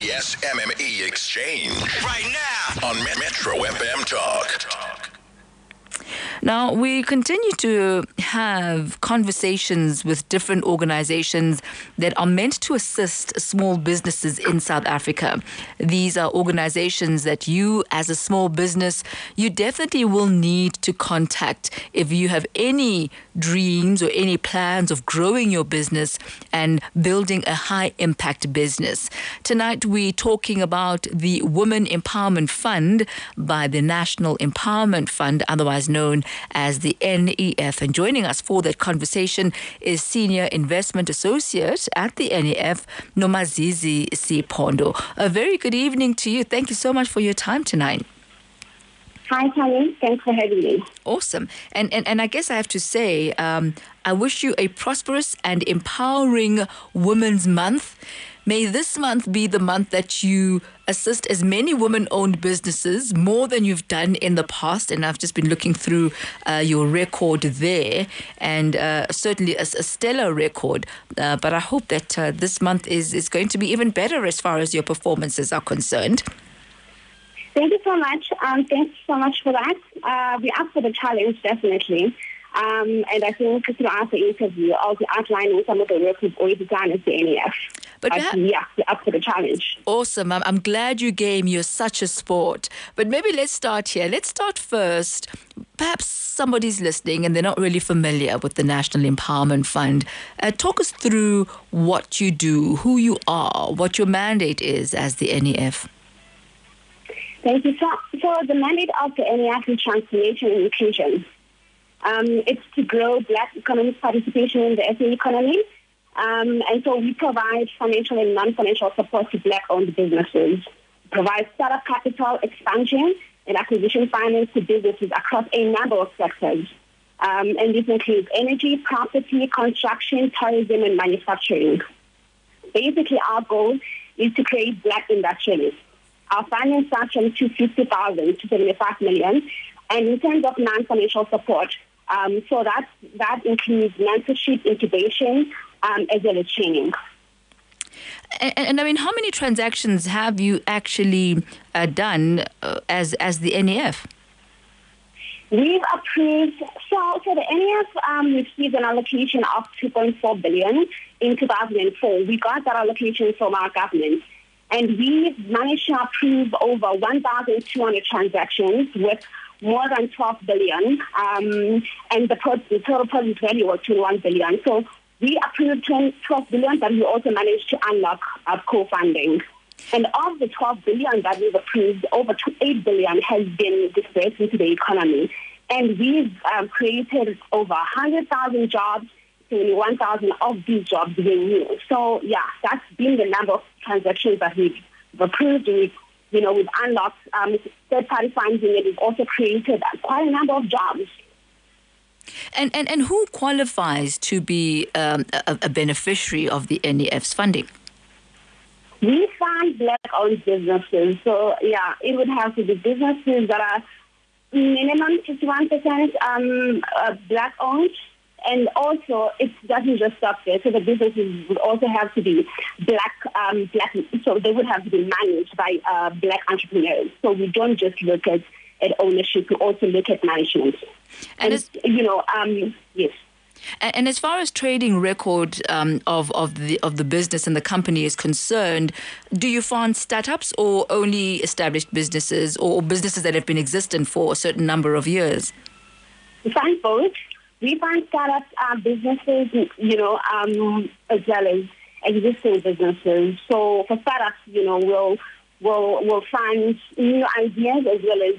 Yes, MME Exchange. Right now on Metro FM Talk. Now, we continue to have conversations with different organizations that are meant to assist small businesses in South Africa. These are organizations that you, as a small business, you definitely will need to contact if you have any dreams or any plans of growing your business and building a high-impact business. Tonight, we're talking about the Women Empowerment Fund by the National Empowerment Fund, otherwise known as the NEF. And joining us for that conversation is Senior Investment Associate at the NEF, Nomazizi Siphondo. A very good evening to you. Thank you so much for your time tonight. Hi, Thami. Thanks for having me. Awesome. And I guess I have to say, I wish you a prosperous and empowering Women's Month. May this month be the month that you assist as many women-owned businesses, more than you've done in the past. And I've just been looking through your record there, and certainly a stellar record. But I hope that this month is going to be even better as far as your performances are concerned. Thank you so much. Thanks so much for that. We're up for the challenge, definitely. And I think throughout the interview, I'll be outlining some of the work we've already done at the NEF. But yeah, we're up for the challenge. Awesome. I'm glad you game. You're such a sport. But maybe let's start here. Let's start first. Perhaps somebody's listening and they're not really familiar with the National Empowerment Fund. Talk us through what you do, who you are, what your mandate is as the NEF. Thank you. So the mandate of the NEF is transformation and inclusion. It's to grow Black economic participation in the SA economy. And so we provide financial and non-financial support to Black-owned businesses, provide startup capital expansion and acquisition finance to businesses across a number of sectors. And this includes energy, property, construction, tourism, and manufacturing. Basically, our goal is to create Black industrialists. Our funding starts from 250,000 to 75 million. And in terms of non-financial support, so that includes mentorship, incubation, as well as training. And I mean, how many transactions have you actually done as the NEF? We've approved, so the NEF received an allocation of 2.4 billion in 2004. We got that allocation from our government. And we've managed to approve over 1,200 transactions with more than 12 billion. And the total project value was 21 billion. So we approved 12 billion, but we also managed to unlock co-funding. And of the 12 billion that we've approved, over 8 billion has been dispersed into the economy. And we've created over 100,000 jobs. 21,000 of these jobs were new. So, yeah, that's been the number of transactions that we've approved. We've unlocked third-party funding, and we've also created quite a number of jobs. And who qualifies to be a beneficiary of the NEF's funding? We fund Black-owned businesses. So, yeah, it would have to be businesses that are minimum 51% Black-owned. And also, it doesn't just stop there. So the businesses would also have to be Black, so they would have to be managed by Black entrepreneurs. So we don't just look at ownership, we also look at management. And yes. And as far as trading record of the business and the company is concerned, do you fund startups or only established businesses or businesses that have been existing for a certain number of years? We fund both. We fund startups, businesses, as well as existing businesses. So for startups, we'll fund new ideas as well as,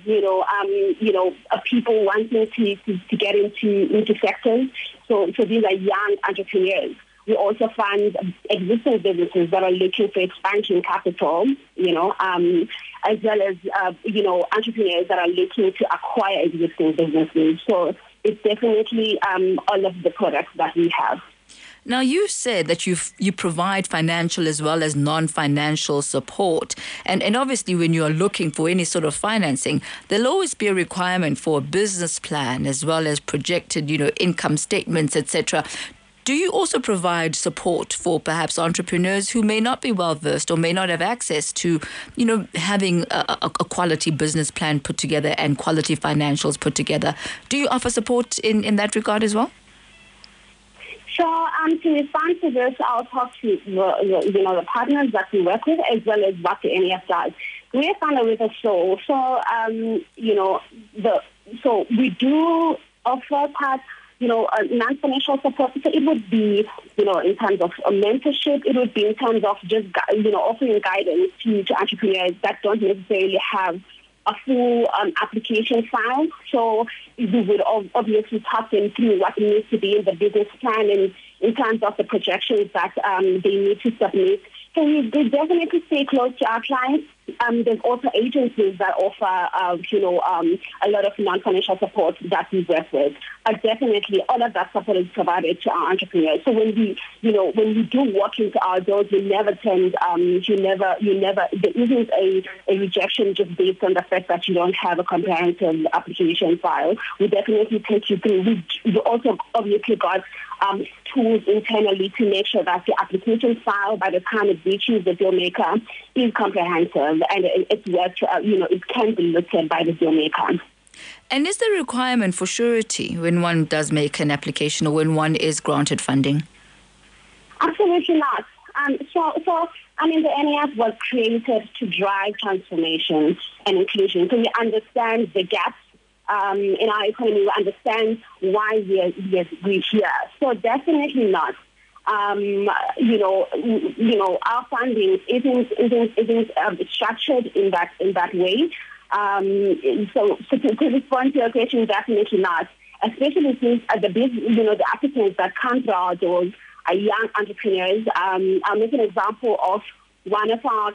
people wanting to get into sectors. So these are young entrepreneurs. We also fund existing businesses that are looking for expansion capital, as well as, entrepreneurs that are looking to acquire existing businesses. So it's definitely all of the products that we have. Now, you said that you provide financial as well as non-financial support. And obviously, when you are looking for any sort of financing, there'll always be a requirement for a business plan as well as projected, income statements, etc. Do you also provide support for perhaps entrepreneurs who may not be well versed or may not have access to, having a quality business plan put together and quality financials put together? Do you offer support in that regard as well? So to respond to this, I'll talk to the partners that we work with as well as what the NEF does. We are partnered with a show, so we do offer part, non-financial support. So it would be, in terms of a mentorship. It would be in terms of just, offering guidance to entrepreneurs that don't necessarily have a full application file. So we would obviously talk them through what needs to be in the business plan and in terms of the projections that they need to submit. So we definitely stay close to our clients. There's also agencies that offer, a lot of non-financial support that we work with. But definitely, all of that support is provided to our entrepreneurs. So when we do walk into our doors, we never there isn't a rejection just based on the fact that you don't have a comprehensive application file. We definitely take you through. We also obviously got tools internally to make sure that the application file, by the time it reaches the deal maker, is comprehensive and it's worth, it can be looked at by the deal maker. And is there a requirement for surety when one does make an application or when one is granted funding? Absolutely not. The NEF was created to drive transformation and inclusion. So we understand the gaps in our economy. We understand why we're here. So definitely not. Our funding isn't structured in that way. So to respond to your question, definitely not. Especially since the applicants that come to our doors are young entrepreneurs. I'll make an example of one of our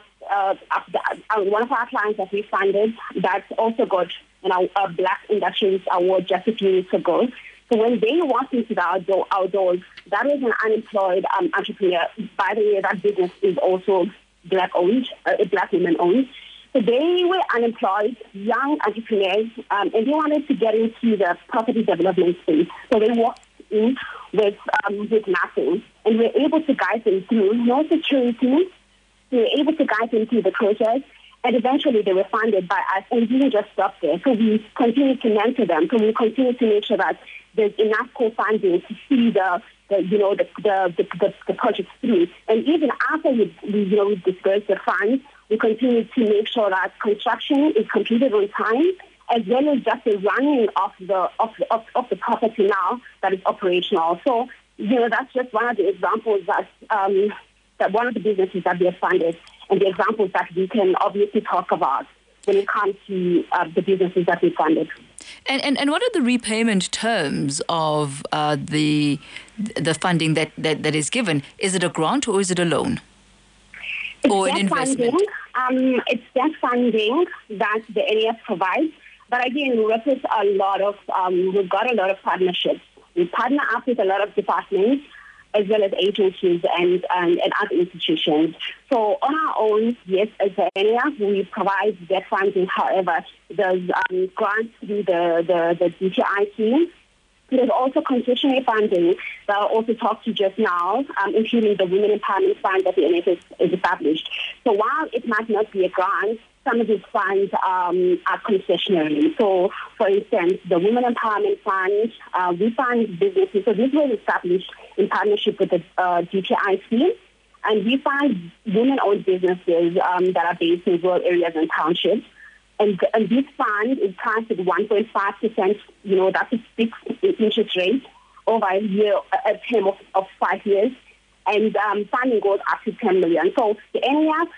clients that we funded that also got a Black Industries Award just a few weeks ago. So when they walked into our doors, that was an unemployed entrepreneur. By the way, that business is also Black-owned, Black women-owned. So they were unemployed, young entrepreneurs, and they wanted to get into the property development space. So they walked in with nothing, and we were able to guide them through no security. We were able to guide them through the process, and eventually they were funded by us, and we didn't just stop there. So we continued to mentor them. So we continued to make sure that there's enough co-funding to see the project through. And even after we dispersed the funds, we continue to make sure that construction is completed on time, as well as just the running of the property now that is operational. So that's just one of the examples that one of the businesses that we have funded, and the examples that we can obviously talk about when it comes to the businesses that we funded. And what are the repayment terms of the funding that is given? Is it a grant or is it a loan? Or an investment? It's debt funding that the NEF provides. But again, we work with we've got a lot of partnerships. We partner up with a lot of departments as well as agencies and other institutions. So on our own, yes, as the NEF, we provide debt funding. However, there's grants through the DTI team. There's also concessionary funding that I'll also talk to just now, including the Women Empowerment Fund that the NEF is established. So while it might not be a grant, some of these funds are concessionary. So, for instance, the Women Empowerment Fund, we fund businesses. So this was established in partnership with the DTI team. And we fund women-owned businesses that are based in rural areas and townships. And this fund is priced at 1.5%, that's a fixed interest rate over a term of 5 years. And funding goes up to 10 million. So the NEF,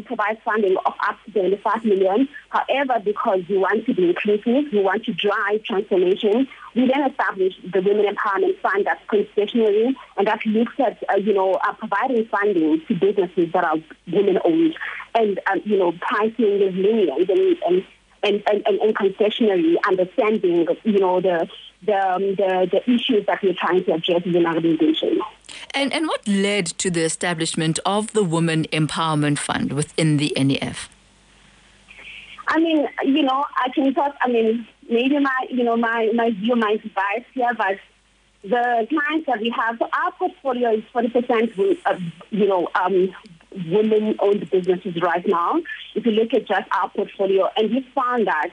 provides funding of up to 75 million. However, because we want to be inclusive, we want to drive transformation, we then established the Women Empowerment Fund that's concessionary, and that looks at, providing funding to businesses that are women-owned. And, pricing is lenient and concessionary, understanding, the issues that we're trying to address in an organization. And what led to the establishment of the Women Empowerment Fund within the NEF? I can talk, maybe my view might be biased here, but the clients that we have, so our portfolio is 40% women-owned businesses right now. If you look at just our portfolio, and we found that,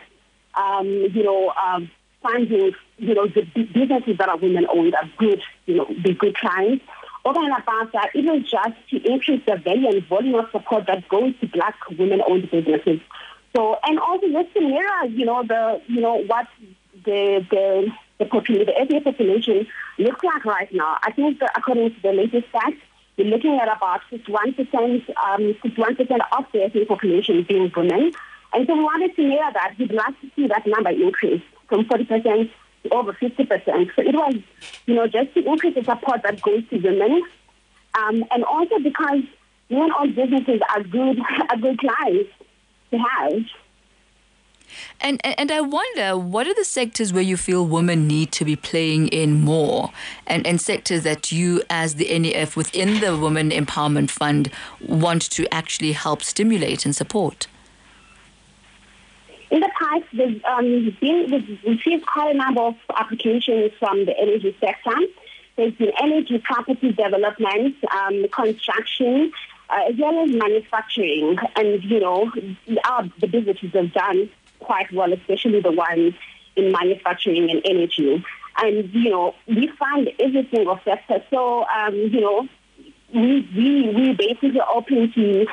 finding, the businesses that are women-owned are good, be good clients. Over and above that, it was just to increase the value and volume of support that goes to Black women-owned businesses. So, and also just to mirror, what the ethnic population looks like right now. I think that according to the latest stats, we're looking at about 51% of the ethnic population being women. And so we wanted to mirror that. We'd like to see that number increase from 40% to over 50%. So it was, just to increase the support that goes to women. And also because women-owned businesses are good clients to have. And I wonder, what are the sectors where you feel women need to be playing in more, and sectors that you, as the NEF within the Women Empowerment Fund, want to actually help stimulate and support? In the past, we've received quite a number of applications from the energy sector. There's been energy, property development, construction, as well as manufacturing. And, the businesses have done quite well, especially the ones in manufacturing and energy. And, we find every single sector. So, we basically open to,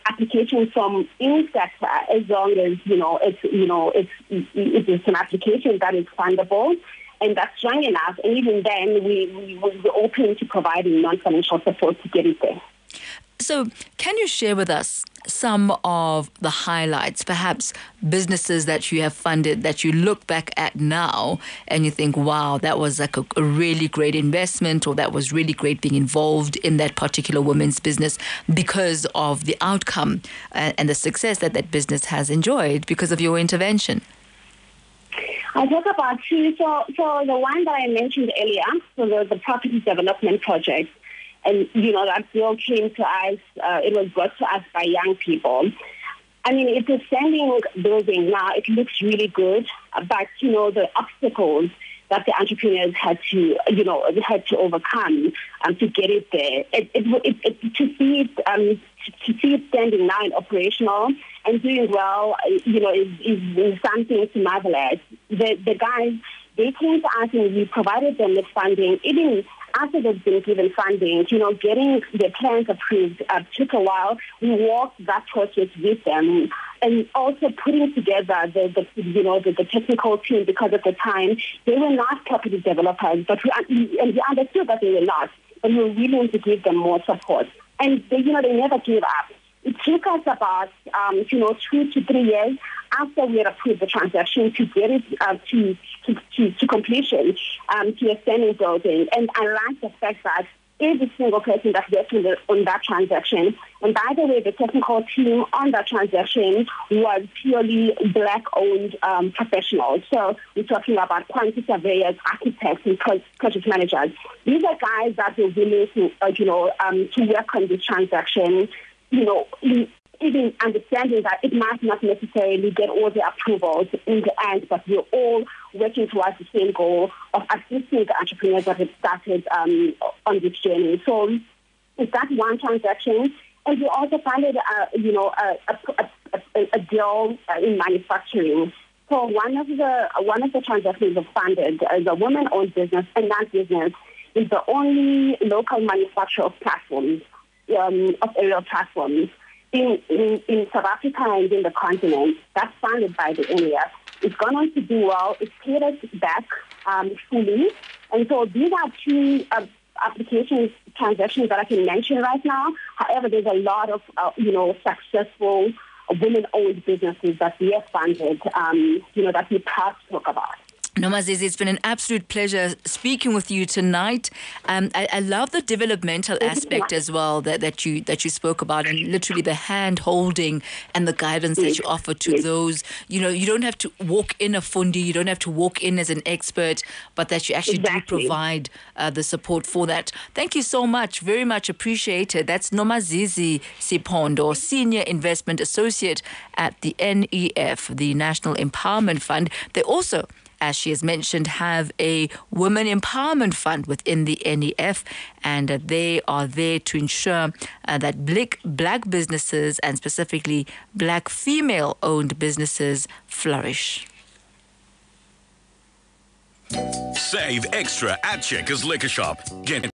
applications from any sector as long as, it's an application that is fundable and that's strong enough. And even then, we're open to providing non-financial support to get it there. So can you share with us some of the highlights, perhaps businesses that you have funded that you look back at now and you think, wow, that was like a really great investment, or that was really great being involved in that particular women's business because of the outcome and the success that that business has enjoyed because of your intervention? I'll talk about two. So the one that I mentioned earlier, so the property development project, and, that bill came to us, it was brought to us by young people. I mean, it's a standing building now. It looks really good, but, the obstacles that the entrepreneurs had to overcome to get it there. To see it standing now and operational and doing well, is something to marvel at. The guys, they came to us and we provided them with funding. Even after they've been given funding, getting the plans approved took a while. We walked that process with them, and also putting together the technical team, because at the time they were not property developers, but we understood that they were not, but we were willing to give them more support, and they never gave up. It took us about 2 to 3 years after we had approved the transaction to get it to completion, to a standing building. And I like the fact that every single person that worked on that transaction, and by the way, the technical team on that transaction was purely Black-owned professionals. So we're talking about quantity surveyors, architects, and project managers. These are guys that were willing to work on this transaction, even understanding that it might not necessarily get all the approvals in the end, but we're all working towards the same goal of assisting the entrepreneurs that have started on this journey. So it's that one transaction. And we also funded a deal in manufacturing. So one of the transactions we funded is a woman-owned business, and that business is the only local manufacturer of platforms, of aerial platforms in South Africa and in the continent. That's funded by the NEF. It's gone on to do well. It's paid us back fully. And so these are two transactions that I can mention right now. However, there's a lot of successful women-owned businesses that we have funded, that we proud to talk about. Nomazizi, it's been an absolute pleasure speaking with you tonight. I love the developmental aspect as well that you spoke about, and literally the hand holding and the guidance that you offer to those. You don't have to walk in a fundi, you don't have to walk in as an expert, but that you actually do provide the support for that. Thank you so much, very much appreciated. That's Nomazizi Siphondo, Senior Investment Associate at the NEF, the National Empowerment Fund. They also as she has mentioned, have a women empowerment fund within the NEF, and they are there to ensure that black businesses, and specifically black female-owned businesses, flourish. Save extra at Checkers Liquor Shop. Get